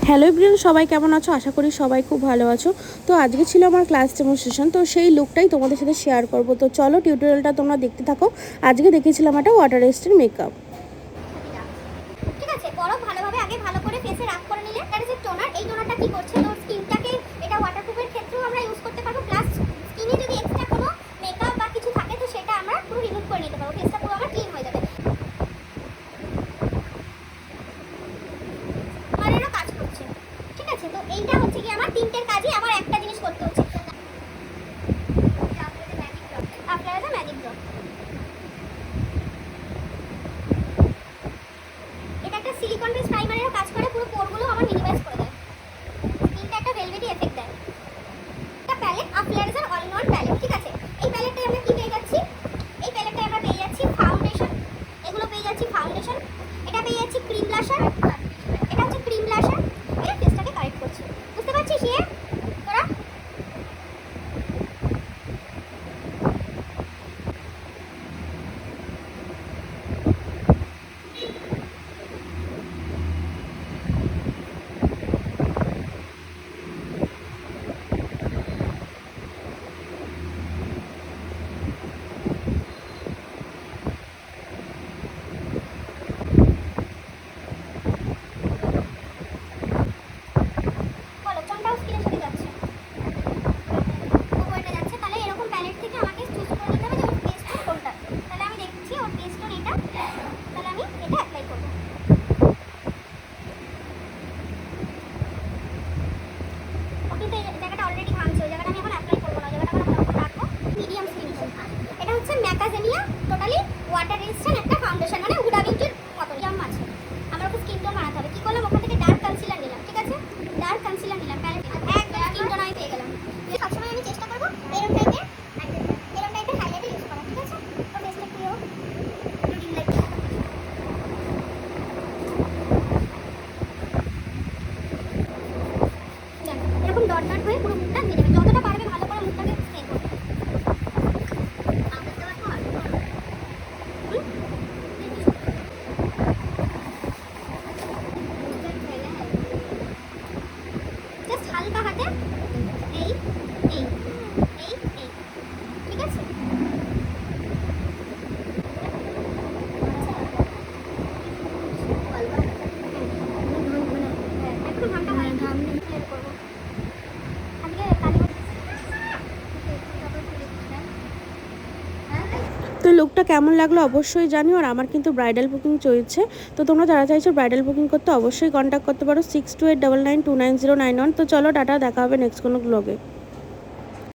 Hello everyone, সবাই কেমন আছো? আশা করি সবাই খুব ভালো আছো। তো আজকে ছিল আমার ক্লাস ডেমনস্ট্রেশন, তো সেই লুকটাই তোমাদের সাথে শেয়ার করবো। তো চলো টিউটোরিয়ালটা তোমরা দেখতে থাকো। আজকে দেখিয়েছিলাম একটা ওয়াটার রেজিস্ট্যান্ট মেকআপ। ঠিক আছে, বরফ ভালোভাবে আগে ভালো করে ফেসে রাব করে নিলে তার যে টোনার, এই টোনারটা কি করছে, তোর স্কিনটাকে এটা ওয়াটারপ্রুফের ক্ষেত্রেও আমরা ইউজ করতে পারবো, প্লাস স্কিনে যদি এক্সট্রা কোনো মেকআপ বা কিছু থাকে তো সেটা আমরা পুরো রিমুভ করে নিতে পারবো, ফেসটা পুরো আমার ক্লিন হয়ে যাবে। আমারও কাজ করছে। ঠিক আছে, তো এইটা হচ্ছে কি আমার তিনটের কাজই আমার একটা জিনিস করতে হচ্ছে। আপনারা তো ম্যাজিক ড্রপ, এটা একটা সিলিকন বেস প্রাইমারেরও কাজ করে, পুরো পোরগুলো আমার মিনিমাইজ করে দেয়, স্কিনটা একটা ভেলভেটি এফেক্ট দেয়। একটা প্যালেট আফলারেজার অল ইন ওয়ান প্যালেট। ঠিক আছে, এই প্যালেটটাই আমরা কি পেয়ে যাচ্ছি, এই প্যালেটটাই আমরা পেয়ে যাচ্ছি ফাউন্ডেশন, এগুলো পেয়ে যাচ্ছি ফাউন্ডেশন, এটা পেয়ে যাচ্ছি ক্রিম ব্লাশার, এটা হচ্ছে ক্রিম ব্লাশার, এটা ফেসটাকে কারেক্ট করছে। বুঝতে পারছিস তোরা? বলো কোনটাও স্কিনের সাথে যাচ্ছে? ওপরটা যাচ্ছে, তাহলে এরকম প্যালেট থেকে আমাকে চুজ করে নিতে হবে যে ওর ফেস টোন কোনটা। তাহলে আমি দেখছি ওর ফেস টোন এটা, তাহলে আমি এটা অ্যাপ্লাই করবো। ও কিন্তু এই জায়গাটা অলরেডি ভাঙছে, ওই জায়গাটা আমি এখন অ্যাপ্লাই করবো না, ওই জায়গাটা আমার এখন রাখবো। মিডিয়াম স্কিন টোন, এটা হচ্ছে ম্যাকাজেনিয়া টোটালি ওয়াটার রেজিস্ট্যান্ট একটা ফাউন্ডেশন, মানে হুডা বিউটির মতো মিডিয়াম আছে। আমার ওকে স্কিন টোন বানাতে হবে। কি করলাম, ওখান থেকে ডার্ক কনসিলার নিলাম। ঠিক আছে, ডার্ক কনসিলার নিলাম, প্যালেট একদম স্কিন টোন আমি পেয়ে গেলাম। সবসময় আমি চেষ্টা করবো এরকম টাইপের হাইলাইটার ইউজ করা। ঠিক আছে, তো ফেসটা একটু ডিম লাইট এরকম ডট ডট হয়ে পুরো মুখটা ধুয়ে যাবে। যতটা পারবে ভালো করে মুখটাকে স্প্রে করবে। জাস্ট হালকা হাতে এই এই এই এই। ঠিক আছে, একটু ঘামটা হয়, ঘাম ক্লিয়ার করবো। আজকে কালী তো লুকটা কেমন লাগলো অবশ্যই জানিও। আর আমার কিন্তু ব্রাইডাল বুকিং চলছে, তো তোমরা যারা চাইছো ব্রাইডাল বুকিং করতে অবশ্যই কন্ট্যাক্ট করতে পারো 6289929091। তো চলো টাটা, দেখা হবে নেক্সট কোনো ব্লগে।